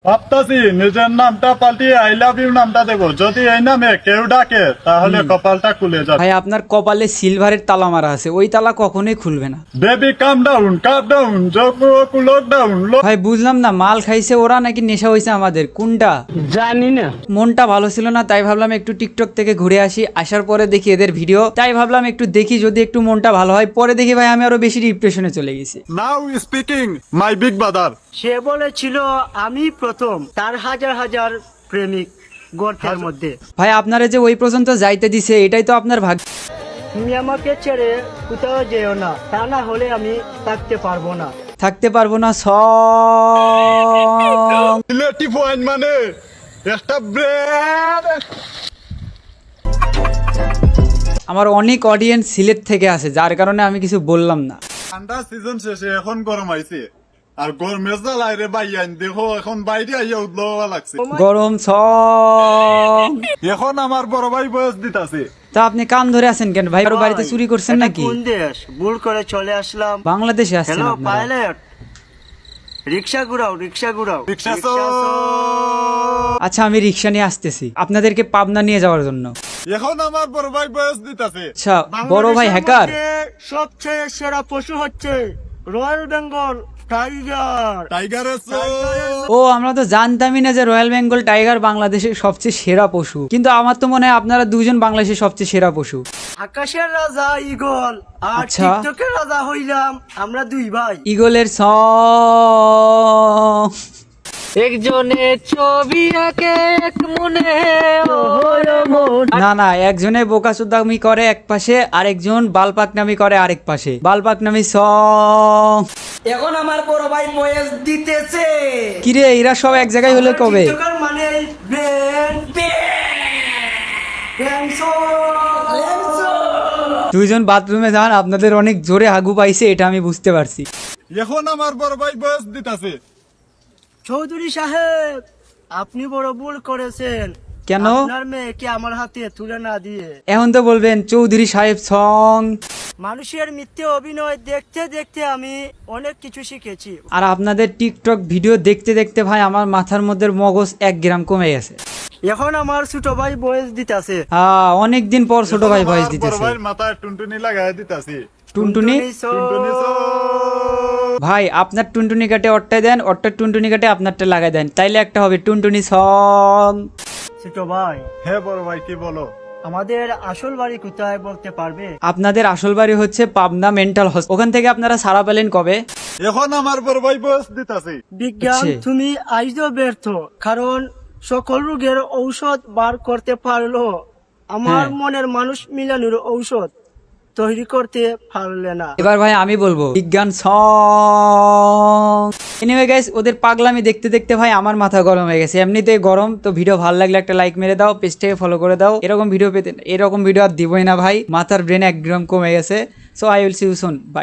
ভাবতাছি নিজের নামটা পাল্টিয়ে আই লাভ ইউ নামটা দেবো। যদি এই নামে কেউ ডাকে তাহলে কপালটা খুলে যাবে। ভাই আপনার কপালে সিলভারের তালা মারা আছে, ওই তালা কখনোই খুলবে না। বেবি কাম ডাউন লকডাউন। ভাই বুঝলাম না, মাল খাইছে ওরা নাকি নেশা হয়েছে আমাদের, কোনটা জানি না। মনটা ভালো ছিল না, তাই ভাবলাম একটু টিকটক থেকে ঘুরে আসি। আসার পরে দেখি এদের ভিডিও, তাই ভাবলাম একটু দেখি, যদি একটু মনটা ভালো হয়। পরে দেখি ভাই আমি আরো বেশি ডিপ্রেশনে চলে গেছি। নাও স্পিকিং মাই বিগ ব্রাদার। সে বলেছিল আমি প্রথম, তার হাজার হাজার প্রেমিক গর্তের মধ্যে। ভাই আপনারা যে ওই পর্যন্ত যাইতে দিছে, এটাই তো আপনার ভাগ্য। তুমি আমাকে ছেড়ে কোথাও যেও না, তা না হলে আমি থাকতে পারবো না। থাকতে পারবো না সং। রিলেটিভ ওয়াইন মানে একটা ব্র্যান্ড। আমার অনেক অডিয়েন্স সিলেট থেকে আছে, যার কারণে আমি কিছু বললাম না। ঠান্ডা সিজন শেষে এখন গরম আইছে, আর গরমের জ্বালায় রে বাইয়ান দেখো এখন বাইরে আইয়া উঠলো লাগছে। গরম সং। এখন আমার বড় ভাই বয়স দিতাছে। তা আপনি কান ধরে আছেন কেন ভাই? কারো বাড়িতে চুরি করছেন এটা নাকি? কোন দেশ? ভুল করে চলে আসলাম। বাংলাদেশে আসছেন হ্যালো আপনারা? পাইলট, রিক্সা ঘুরাও, রিক্সা ঘুরাও। রিক্সা রিক্সা চল। আচ্ছা আমি রিক্সা নিয়ে আসতেছি আপনাদেরকে পাবনা নিয়ে যাওয়ার জন্য। এখন আমার বড় ভাই বয়স দিতাছে। আচ্ছা বড় ভাই বাংলাদেশের হ্যাকার? মধ্যে সবচেয়ে সেরা পশু হচ্ছে রয়্যাল বেঙ্গল টাইগার। টাইগারের ও আমরা তো জানতামই না যে রয়্যাল বেঙ্গল টাইগার বাংলাদেশের সবচেয়ে সেরা পশু, কিন্তু আমার তো মনে হয় আপনারা দুজন বাংলাদেশের সবচেয়ে সেরা পশু। আকাশের রাজা ঈগল আর আচ্ছা। টিকটকের রাজা হইলাম আমরা দুই ভাই। ইগলের সং। একজনের ছবি আঁকে এক মনে, না না, একজনে বোকাচোদামি করে এক পাশে, আরেকজন বালপাকনামি করে আরেক পাশে। বালপাকনামি সং। এখন আমার বড় ভাই বয়স দিতেছে। কিরে এরা সব এক জায়গায় হলে কবে? টিকটকার মানে দুইজন বাথরুমে যান, আপনাদের অনেক জোরে হাগু পাইছে, এটা আমি বুঝতে পারছি। এখন আমার বড় ভাই বয়স দিতাছে। চৌধুরী সাহেব, আপনি বড় ভুল করেছেন। কেন? আপনার মেয়েকে আমার হাতে তুলে না দিয়ে। এখন তো বলবেন চৌধুরী সাহেব সং। মানুষের মিথ্যে অভিনয় দেখতে দেখতে আমি অনেক কিছু শিখেছি। আর আপনাদের টিকটক ভিডিও দেখতে দেখতে ভাই আমার মাথার মধ্যে মগজ 1 গ্রাম কমে গেছে। এখন আমার ছোট ভাই বয়স দিতেছে। অনেকদিন পর ছোট ভাই ভয়েস বড় দিতেছে। ভাইয়ের মাথায় টুনটুনি লাগাই দিতাছি। টুনটুনি? টুনটুনি ভাই আপনার টুনটুনি কাটে অট্টায় দেন, অট্টার টুনটুনি কাটে আপনারটা লাগাই দেন, তাইলে একটা হবে টুনটুনি সং। ছোট ভাই, হে বড় ভাই কি বলো? আমাদের আসল বাড়ি কোথায় বলতে পারবে? আপনাদের আসল বাড়ি হচ্ছে পাবনা মেন্টাল হসপিটাল। ওখান থেকে আপনারা সারা পেলেন কবে? এখন আমার বড় ভাই বয়স দিতাছে। বিজ্ঞান আচ্ছা। তুমি আজও ব্যর্থ, কারণ সকল রোগের ঔষধ বার করতে পারলো, আমার হ্যাঁ। মনের মানুষ মিলানোর ঔষধ তৈরি করতে পারলে না। এবার ভাই আমি বলবো বিজ্ঞান সং। এনিওয়ে গাইস, ওদের পাগলামি দেখতে দেখতে ভাই আমার মাথা গরম হয়ে গেছে, এমনিতেই গরম। তো ভিডিও ভালো লাগলে একটা লাইক মেরে দাও, পেজটাকে ফলো করে দাও। এরকম ভিডিও পেতে, এরকম ভিডিও আর দিবই না ভাই, মাথার ব্রেন 1 গ্রাম কমে গেছে। So I will see you soon, by.